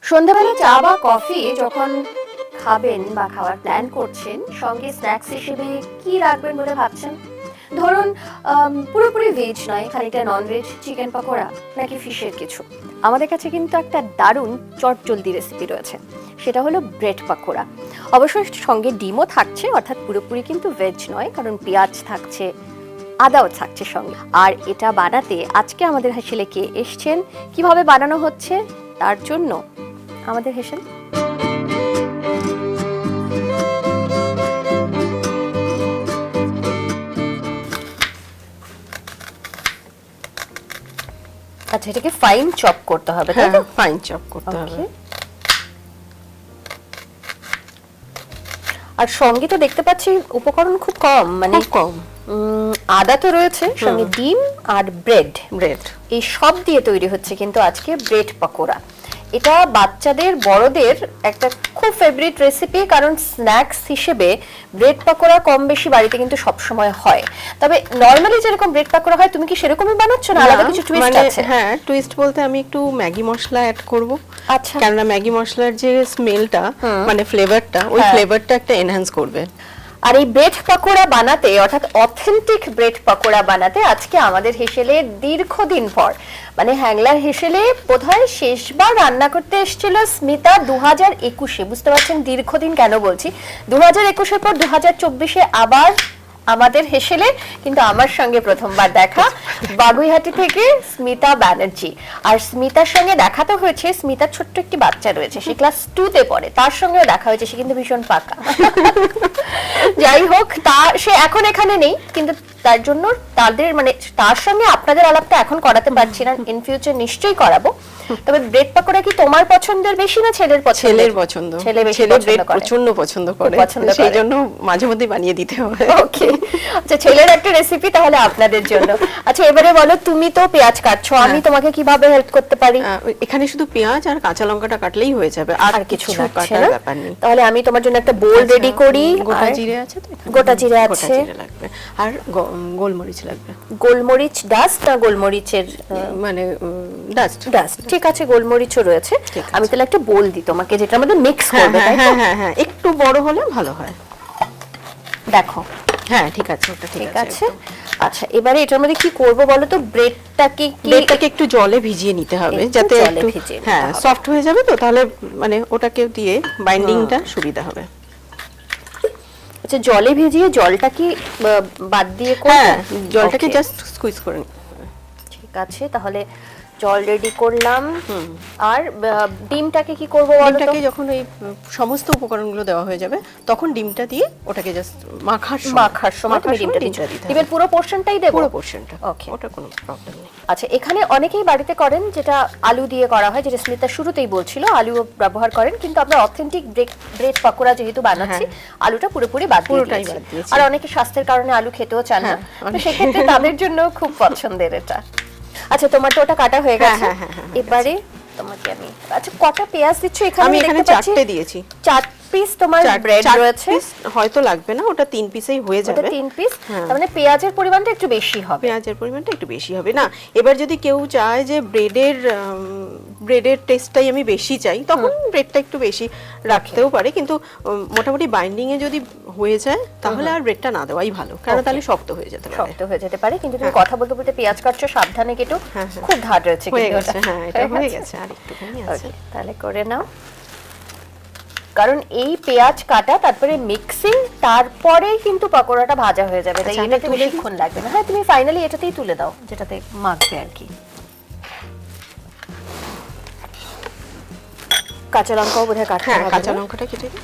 সন্ধ্যাবেলা চা বা কফি যখন খাবেন বা খাওয়ার প্ল্যান করছেন, সঙ্গে স্ন্যাক্স হিসেবে কি রাখবেন বলে ভাবছেন? ধরুন পুরোপুরি ভেজ নয়, খানিকটা নন ভেজ, চিকেন পকোড়া নাকি ফিশের কিছু। আমাদের কাছে কিন্তু একটা দারুণ চটজলদি রেসিপি রয়েছে, সেটা হলো ব্রেড পকোড়া। অবশ্যই সঙ্গে ডিমও থাকছে, অর্থাৎ পুরোপুরি কিন্তু ভেজ নয়, কারণ পেঁয়াজ থাকছে, আদাও থাকছে সঙ্গে। আর এটা বানাতে আজকে আমাদের হেসেলে কে এসছেন, কিভাবে বানানো হচ্ছে তার জন্য আমাদের হেসেল। আচ্ছা, এটাকে ফাইন চপ করতে হবে, তাই তো? ফাইন চপ করতে হবে। আর সঙ্গে তো দেখতে পাচ্ছি উপকরণ খুব কম, মানে কম। আদা তো রয়েছে, সঙ্গে ডিম আর ব্রেড এই সব দিয়ে তৈরি হচ্ছে কিন্তু আজকে ব্রেড পকোড়া। এটা বাচ্চাদের বড়দের একটা খুব ফেভারিট রেসিপি, কারণ স্ন্যাক্স হিসেবে ব্রেড পকোড়া কম বেশি বাড়িতে কিন্তু সব সময় হয়। তবে নরমালি যেরকম ব্রেড পকোড়া হয়, তুমি কি সেরকমই বানাচ্ছ না আলাদা কিছু টুইস্ট আছে? হ্যাঁ, টুইস্ট বলতে আমি একটু ম্যাগি মশলা অ্যাড করব। আচ্ছা, কারণ ম্যাগি মশলার যে স্মেলটা, মানে ফ্লেভারটা, ওই ফ্লেভারটা একটা এনহ্যান্স করবে। আর এই ব্রেড পকোড়া বানাতে, অর্থাৎ অথেন্টিক ব্রেড পকোড়া বানাতে আজকে আমাদের হেসেলে দীর্ঘদিন পর, মানে হ্যাংলা হেসেলে বোধহয় শেষবার রান্না করতে এসেছিল স্মিতা 2021-এ। বুঝতে পারছেন দীর্ঘদিন কেন বলছি। 2021-এর পর 2024-এ আবার আমাদের হেসেলে কিন্তু আমার সঙ্গে প্রথমবার দেখা, বাগুইহাটি থেকে স্মিতা ব্যানার্জি। আর স্মিতার সঙ্গে দেখা তো হয়েছে, স্মিতার ছোট্ট একটি বাচ্চা রয়েছে, সে ক্লাস 2-তে পড়ে, তার সঙ্গেও দেখা হয়েছে, সে কিন্তু ভীষণ পাকা। যাই হোক, তা সে এখন এখানে নেই, কিন্তু তার জন্য তাদের মানে তার সঙ্গে আপনাদের আলাপটা এখন করাতে পারছি না, ইন ফিউচার নিশ্চয়ই করাবো। তবে ব্রেড পকোড়া কি তোমার পছন্দের বেশি না ছেলের পছন্দ? ছেলের পছন্দ। ছেলে বেশি ব্রেড প্রচন্ড পছন্দ করে, সেই জন্য মাঝে মধ্যে বানিয়ে দিতে হয়। ওকে, আচ্ছা, ছেলের একটা রেসিপি তাহলে আপনাদের জন্য। আচ্ছা, এবারে বলো, তুমি তো পেঁয়াজ কাটছো, আমি তোমাকে কিভাবে হেল্প করতে পারি? এখানে শুধু পেঁয়াজ আর কাঁচা লঙ্কাটা কাটলেই হয়ে যাবে, আর কিছু কাটার ব্যাপার নেই। তাহলে আমি তোমার জন্য একটা বোল রেডি করি। গোটা জিরে আছে তো? গোটা জিরে আছে, লাগবে, আর গোলমরিচ লাগবে। গোলমরিচ ডাস্ট না গোলমরিচের মানে ডাস্ট? ঠিক আছে, গোলমরিচও রয়েছে। আমি তাহলে একটা বোল দিই তোমাকে, যেটা আমাদের মিক্স করবে, তাই তো? হ্যাঁ, একটু বড় হলে ভালো হয়। দেখো, হ্যাঁ ঠিক আছে, ওটা ঠিক আছে। আচ্ছা, এবারে এটার মধ্যে কি করব বলো তো? ব্রেডটাকে একটু জলে ভিজিয়ে নিতে হবে, যাতে একটু সফট হয়ে যাবে, তো তাহলে মানে ওটাকে দিয়ে বাইন্ডিংটা সুবিধা হবে। আচ্ছা, জলে ভিজিয়ে জলটা কি বাদ দিয়ে করব? হ্যাঁ, জলটাকে জাস্ট স্কুইজ করে নিতে হবে। ঠিক আছে, তাহলে জল রেডি করলাম। আর ডিমটাকে কি করব বলো তো? ডিমটাকে যখন এই সমস্ত উপকরণগুলো দেওয়া হয়ে যাবে, তখন ডিমটা দিয়ে ওটাকে জাস্ট মাখার সময় ডিমটা দিতে হবে। ডিমের পুরো পোরশনটাই দেব? পুরো পোরশনটা, ওকে, ওটা কোনো প্রবলেম নেই। আচ্ছা, এখানে অনেকেই বাড়িতে করেন যেটা আলু দিয়ে করা হয়, যেটা স্মিতা শুরুতেই বলছিল, আলু ব্যবহার করেন, কিন্তু আমরা অথেন্টিক ব্রেড পকোড়া যেহেতু বানাচ্ছি, আলুটা পুরোপুরি বাদ দিয়েছি। আর অনেকে স্বাস্থ্যের কারণে আলু খেতেও চান না, তো সেক্ষেত্রে তাদের জন্য খুব পছন্দের এটা। আচ্ছা, তোমার তো ওটা কাটা হয়ে গেছে, এবারে তোমাকে আমি, আচ্ছা, কটা পেঁয়াজ দিচ্ছ এখানে? আমি এখানে 4টে দিয়েছি। 4 পিস তোমার ব্রেড রয়েছে? হয়তো লাগবে না, ওটা 3 পিসেই হয়ে যাবে। 3 পিস, তার মানে পেঁয়াজের পরিমাণটা একটু বেশি হবে। পেঁয়াজের পরিমাণটা একটু বেশি হবে না। এবার যদি কেউ চায় যে ব্রেডের টেস্টটাই আমি বেশি চাই, তখন ব্রেডটা একটু বেশি রাখতেও পারে, কিন্তু মোটামুটি বাইন্ডিং এ যদি হয়ে যায় তাহলে আর ব্রেডটা না দেওয়াই ভালো, কারণ তাহলে শক্ত হয়ে যেতে পারে। কিন্তু তুমি কথা বলতে বলতে পেঁয়াজ কাটছো, সাবধানে কেটো, খুব ধার রয়েছে কিন্তু। হ্যাঁ, এটা হয়ে গেছে, আর একটুখানি আছে, তাহলে করে নাও। কারণ এই পেঁয়াজ কাটা, তারপরে মিক্সিং, তারপরেই কিন্তু পকোড়াটা ভাজা হয়ে যাবে, তাই এটাতে বেশিক্ষণ লাগবে না। হ্যাঁ, তুমি ফাইনালি এটাতেই তুলে দাও, যেটাতে মাখবে আর কি। কাঁচা লঙ্কাও বোধহয় কাটতে হবে। কাঁচা লঙ্কাটা কেটে দিই।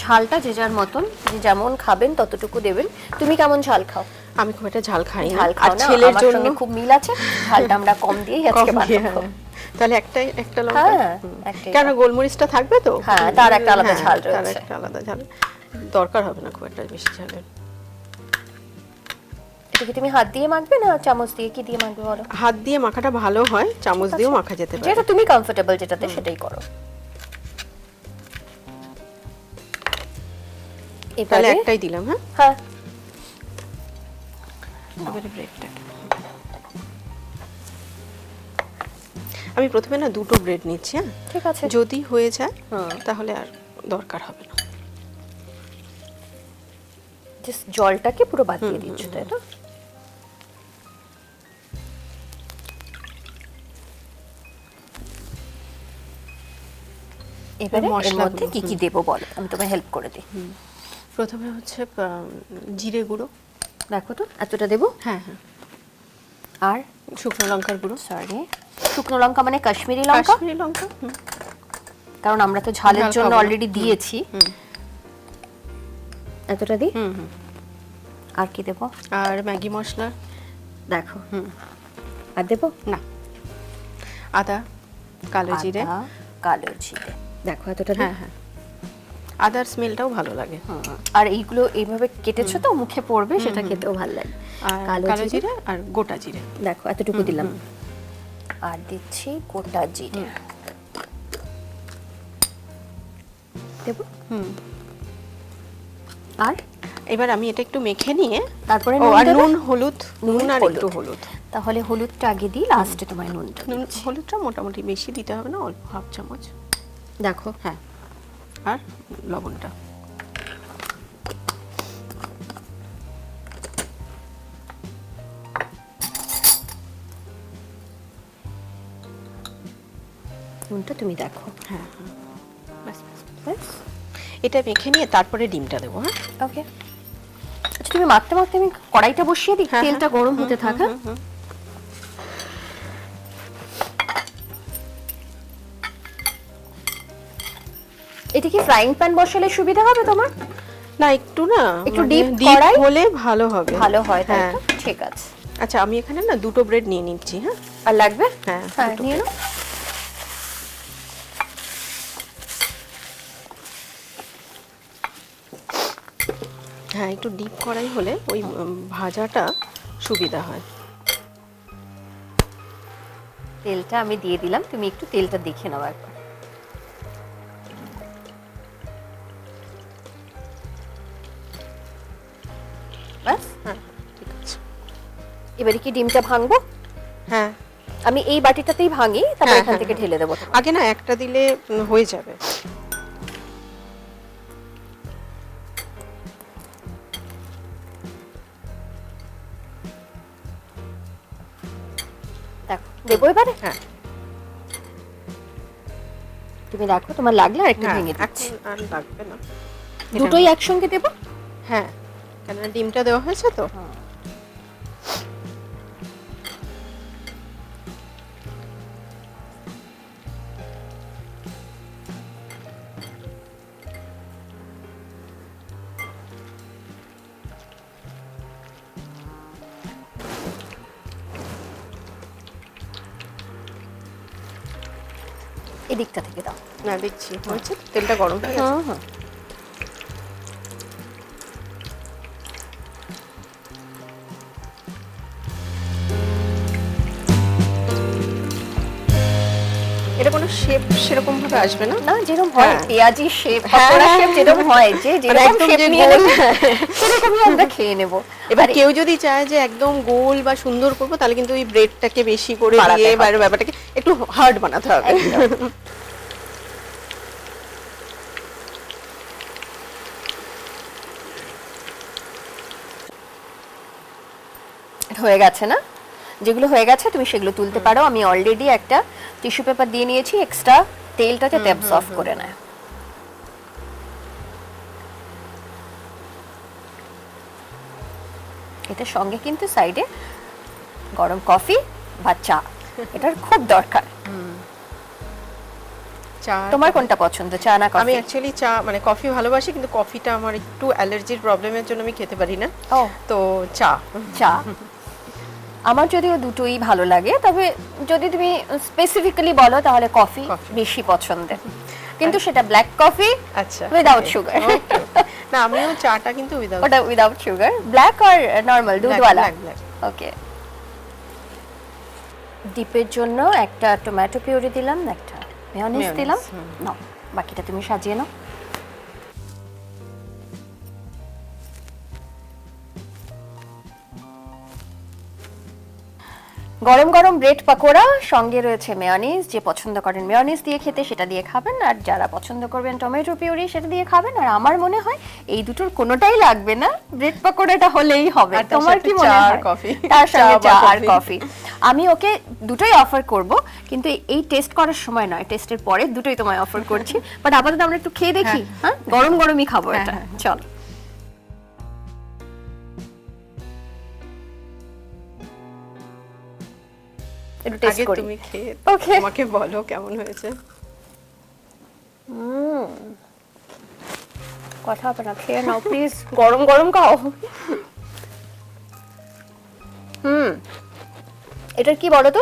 ঝালটা যে যার মতন, যে যেমন খাবেন ততটুকু দেবেন। তুমি কেমন ঝাল খাও? আমি খুব একটা ঝাল খাই না, আর ছেলের জন্য খুব মিল আছে, ঝালটা আমরা কম দিয়েই আজকে বানাবো। তাহলে একটা লঙ্কা, কারণ গোলমরিচটা থাকবে তো, হ্যাঁ, তার একটা আলাদা ঝাল রয়েছে, তার একটা আলাদা ঝাল, দরকার হবে না খুব একটা বেশি ঝালের। এটাকে তুমি হাত দিয়ে মাখবে না চামচ দিয়ে? কি দিয়ে মাখবে বলো? হাত দিয়ে মাখাটা ভালো হয়, চামচ দিয়েও মাখা যেতে পারে, যেটা তুমি কমফোর্টেবল যেটাতে, সেটাই করো। তাহলে একটাই দিলাম। হ্যাঁ, এবারে ব্রেডটা আমি প্রথমে না দুটো ব্রেড নিচ্ছি, হ্যাঁ ঠিক আছে। যদি হয়ে যায় তাহলে আর দরকার হবে না। জাস্ট জলটাকে পুরো বাদ দিয়ে দিচ্ছ, তাই তো? এবারে এর মধ্যে কি কি দেবো বলো, আমি তোমায় হেল্প করে দিই। প্রথমে হচ্ছে জিরে গুঁড়ো, দেখো তো এতটা দেবো। হ্যাঁ হ্যাঁ। আর শুকনো লঙ্কার গুঁড়ো, সরি শুকনো লঙ্কা মানে কাশ্মীরি লঙ্কা, কাশ্মীরি লঙ্কা, কারণ আমরা তো ঝালের ঝাল জন্য খাবো না। অলরেডি দিয়েছি। এতটা দিই। আর কি দেবো? আর ম্যাগি মশলা দেখো। আর দেবো না, আদা, কালো জিরে, আদা, কালো জিরে, দেখো এতটা দিই। হ্যাঁ হ্যাঁ, আদার স্মেলটাও ভালো লাগে। আর এইগুলো এইভাবে কেটেছো তো, মুখে পড়বে, সেটা খেতেও ভালো লাগে। আর কালো জিরে আর গোটা জিরে, দেখো এতটুকু দিলাম। আর দিচ্ছি গোটা জিরে দেবো। আর এবার আমি এটা একটু মেখে নিয়ে তারপরে আর নুন হলুদ, নুন আর একটু হলুদ। তাহলে হলুদটা আগে দিই, লাস্টে তোমায় নুনটা। নুন হলুদটা মোটামুটি বেশি দিতে হবে না, অল্প হাফ চামচ। দেখো, হ্যাঁ, আর লবণটা। নুনটা তুমি দেখো। হ্যাঁ হ্যাঁ, ব্যাস ব্যাস। ব্যাস। এটা মেখে নিয়ে তারপরে ডিমটা দেবো। হ্যাঁ ওকে। আচ্ছা, তুমি মাখতে মাখতে আমি কড়াইটা বসিয়ে দিই, তেলটা গরম হতে থাকা। এটা কি ফ্রাইং প্যান বসালে সুবিধা হবে তোমার? না, একটু না, একটু মানে ডিপ ডিপ কড়াই হলে ভালো হবে। ভালো হয়, তাই হ্যাঁ। তো? ঠিক আছে। আচ্ছা, আমি এখানে না দুটো ব্রেড নিয়ে নিচ্ছি। হ্যাঁ, আর লাগবে? হ্যাঁ, হ্যাঁ, দুটো নিয়ে নাও। হ্যাঁ, একটু ডিপ কড়াই হলে ওই ভাজাটা সুবিধা হয়। তেলটা আমি দিয়ে দিলাম, তুমি একটু তেলটা দেখে নাও একবার। ব্যাস। হ্যাঁ, ঠিক আছে। এবারে কি ডিমটা ভাঙবো? হ্যাঁ, আমি এই বাটিটাতেই ভাঙি, তারপর হ্যাঁ, এখান হ্যাঁ, থেকে ঢেলে দেবো। আগে না একটা দিলে হয়ে যাবে। দেখো, দেবো এবারে? হ্যাঁ, তুমি দেখো, তোমার লাগলে আর একটু হ্যাঁ, ভেঙে দিচ্ছি। এখন আর লাগবে না। দুটোই একসঙ্গে দেবো? হ্যাঁ, কেন ডিমটা দেওয়া হয়েছে তো। এদিকটা থেকে দাও। না, দেখছি হয়েছে, তেলটা গরম হয়ে গেছে। হ্যাঁ। এটা কোনো শেপ সেরকম ভাবে আসবে না। না, যেরকম হয় হ্যাঁ। পেঁয়াজি শেপ, হ্যাঁ, পকোড়া শেপ যেরকম হয়, যে মানে যেরকম একদম শেপ যে নিয়ে গোল। নেবে সেরকমই আমরা খেয়ে নেব। এবার কেউ যদি চায় যে একদম গোল বা সুন্দর করবো, তাহলে কিন্তু ওই ব্রেডটাকে বেশি করে বাড়াতে দিয়ে হবে। ব্যাপারটাকে একটু হার্ড বানাতে হবে। একদম। হয়ে গেছে না? যেগুলো হয়ে গেছে তুমি সেগুলো তুলতে পারো। আমি অলরেডি একটা টিস্যু পেপার দিয়ে নিয়েছি, এক্সট্রা তেলটা যাতে অ্যাবসর্ব করে নেয়। এটার সঙ্গে কিন্তু সাইডে গরম কফি বা চা, এটার খুব দরকার। চা, তোমার কোনটা পছন্দ, চা না কফি? আমি অ্যাকচুয়ালি চা মানে কফি ভালোবাসি, কিন্তু কফিটা আমার একটু অ্যালার্জির প্রবলেমের জন্য আমি খেতে পারি না। ও, তো চা। চা আমার যদিও দুটোই ভালো লাগে, তবে যদি তুমি স্পেসিফিক্যালি বলো তাহলে কফি বেশি পছন্দের, কিন্তু সেটা ব্ল্যাক কফি আচ্ছা, উইদাউট সুগার। না, আমিও চাটা কিন্তু উইদাউট। ওটা উইদাউট সুগার, ব্ল্যাক আর নরমাল দুধওয়ালা। ওকে। ডিপের জন্য একটা টমেটো পিউরি দিলাম, একটা মেয়োনিজ দিলাম। নাও, বাকিটা তুমি সাজিয়ে নাও। গরম গরম ব্রেড পাকোড়া, সঙ্গে রয়েছে মেয়োনিজ। যে পছন্দ করেন মেয়োনিজ দিয়ে খেতে সেটা দিয়ে খাবেন, আর যারা পছন্দ করবেন টমেটো পিউরি সেটা দিয়ে খাবেন। আর আমার মনে হয় এই দুটোর কোনোটাই লাগবে না, ব্রেড পাকোড়াটা হলেই হবে। তোমার কি মনে হয়? তার সঙ্গে চা আর কফি। আমি ওকে দুটোই অফার করব, কিন্তু এই টেস্ট করার সময় নয়, টেস্টের পরে দুটোই তোমায় অফার করছি। বাট আপাতত আমরা একটু খেয়ে দেখি। হ্যাঁ, গরম গরমই খাবো এটা। চল। একটু টেস্ট করি। তুমি খেয়ে ওকে, আমাকে বলো কেমন হয়েছে। কথা হবে না, খেয়ে নাও প্লিজ, গরম গরম খাও। এটার কি বলো তো,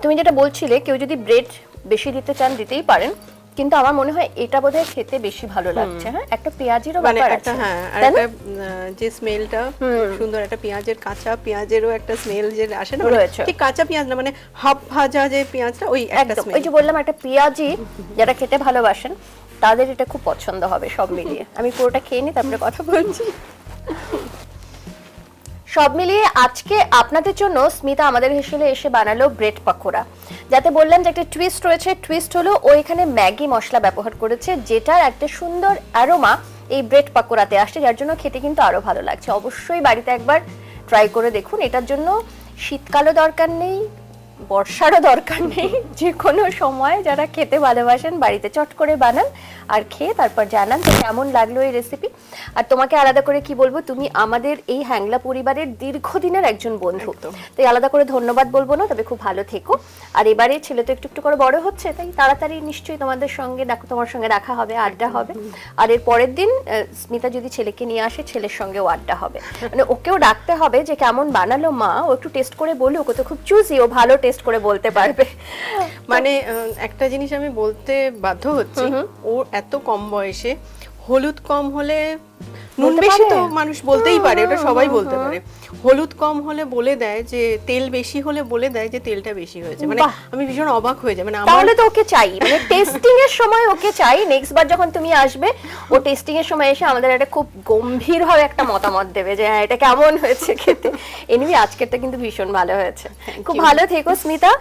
তুমি যেটা বলছিলে কেউ যদি ব্রেড বেশি দিতে চান দিতেই পারেন, কিন্তু আমার মনে হয় এটা বোধহয় খেতে বেশি ভালো লাগছে। হ্যাঁ, একটা পেঁয়াজেরও ব্যাপার আছে। হ্যাঁ, আর একটা যে স্মেলটা সুন্দর, একটা পেঁয়াজের, কাঁচা পেঁয়াজেরও একটা স্মেল যে আসে না, ঠিক কাঁচা পেঁয়াজ না, মানে হাফ ভাজা যে পেঁয়াজটা, ওই একটা স্মেল। ওই যে বললাম একটা পেঁয়াজি যারা খেতে ভালোবাসেন তাদের এটা খুব পছন্দ হবে সব মিলিয়ে। আমি পুরোটা খেয়ে নিই তারপরে কথা বলছি। সব মিলিয়ে আজকে আপনাদের জন্য স্মিতা আমাদের হেসেলে এসে বানালো ব্রেড পাকোড়া। যাতে বললাম যে একটা টুইস্ট রয়েছে, টুইস্ট হলো ও এখানে ম্যাগি মশলা ব্যবহার করেছে, যেটার একটা সুন্দর অ্যারোমা এই ব্রেড পাকোড়াতে আসছে, যার জন্য খেতে কিন্তু আরো ভালো লাগছে। অবশ্যই বাড়িতে একবার ট্রাই করে দেখুন। এটার জন্য শীতকালও দরকার নেই, বর্ষারও দরকার নেই, যে কোনো সময় যারা খেতে ভালোবাসেন বাড়িতে চট করে বানান আর খেয়ে তারপর জানান যে কেমন লাগলো এই রেসিপি। আর তোমাকে আলাদা করে কি বলবো, তুমি আমাদের এই হ্যাংলা পরিবারের দীর্ঘদিনের একজন বন্ধু, তাই আলাদা করে ধন্যবাদ বলবো না। তবে খুব ভালো থেকো। আর এবারে ছেলে তো একটু একটু করে বড় হচ্ছে, তাই তাড়াতাড়ি নিশ্চয়ই তোমার সঙ্গে দেখা হবে, আড্ডা হবে। আর এর পরের দিন স্মিতা যদি ছেলেকে নিয়ে আসে, ছেলের সঙ্গেও আড্ডা হবে। মানে ওকেও ডাকতে হবে যে কেমন বানালো মা, ও একটু টেস্ট করে বলুক। ওকে তো খুব চুজি, ও ভালো টেস্ট করে বলতে পারবে। মানে একটা জিনিস আমি বলতে বাধ্য হচ্ছি, ও এত কম বয়সে হলুদ কম হলে, নুন বেশি তো মানুষ বলতেই পারে, ওটা সবাই বলতে পারে। হলুদ কম হলে বলে দেয় যে, তেল বেশি হলে বলে দেয় যে তেলটা বেশি হয়েছে। মানে আমি ভীষণ অবাক হয়ে যাই। মানে তাহলে তো ওকে চাই, মানে টেস্টিং এর সময় ওকে চাই, নেক্সট বার যখন তুমি আসবে ও টেস্টিং এর সময় এসে আমাদের একটা খুব গম্ভীর ভাবে একটা মতামত দেবে যে হ্যাঁ এটা কেমন হয়েছে খেতে। এনিওয়ে আজকেরটা কিন্তু ভীষণ ভালো হয়েছে। খুব ভালো থেকো স্মিতা।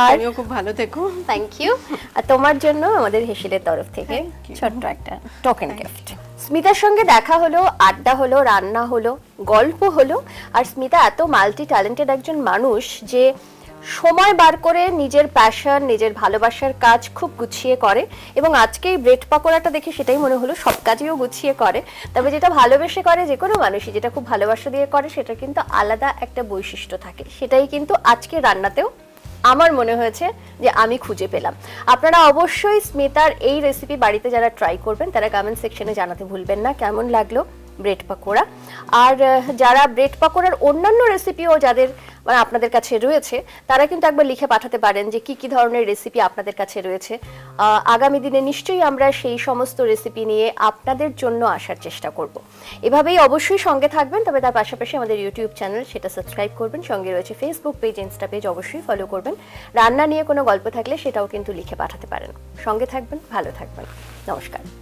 আর তুমিও খুব ভালো থেকো। Thank you. আর তোমার জন্য আমাদের হেসেলের তরফ থেকে ছোট্ট একটা টোকেন গিফট। স্মিতার সঙ্গে দেখা হলো, আড্ডা হলো, রান্না হলো, গল্প হলো। আর স্মিতা এত মাল্টি ট্যালেন্টেড একজন মানুষ যে সময় বার করে নিজের প্যাশন, নিজের ভালোবাসার কাজ খুব গুছিয়ে করে। এবং আজকে এই ব্রেড পাকোড়াটা দেখে সেটাই মনে হলো, সব কাজেও গুছিয়ে করে। তবে যেটা ভালোবেসে করে যে কোনো মানুষই, যেটা খুব ভালোবাসা দিয়ে করে, সেটা কিন্তু আলাদা একটা বৈশিষ্ট্য থাকে। সেটাই কিন্তু আজকে রান্নাতেও আমার মনে হয়েছে যে আমি খুঁজে পেলাম। আপনারা অবশ্যই স্মিতার এই রেসিপি বাড়িতে যারা ট্রাই করবেন তারা কমেন্ট সেকশনে জানাতে ভুলবেন না কেমন লাগলো ব্রেড পাকোড়া। আর যারা ব্রেড পাকোড়ার অন্যান্য রেসিপিও যাদের মানে আপনাদের কাছে রয়েছে, তারা কিন্তু একবার লিখে পাঠাতে পারেন যে কি কি ধরনের রেসিপি আপনাদের কাছে রয়েছে। আগামী দিনে নিশ্চয়ই আমরা সেই সমস্ত রেসিপি নিয়ে আপনাদের জন্য আসার চেষ্টা করব। এভাবেই অবশ্যই সঙ্গে থাকবেন। তবে তার পাশাপাশি আমাদের ইউটিউব চ্যানেল, সেটা সাবস্ক্রাইব করবেন। সঙ্গে রয়েছে ফেসবুক পেজ, ইনস্টা পেজ, অবশ্যই ফলো করবেন। রান্না নিয়ে কোনো গল্প থাকলে সেটাও কিন্তু লিখে পাঠাতে পারেন। সঙ্গে থাকবেন, ভালো থাকবেন। নমস্কার।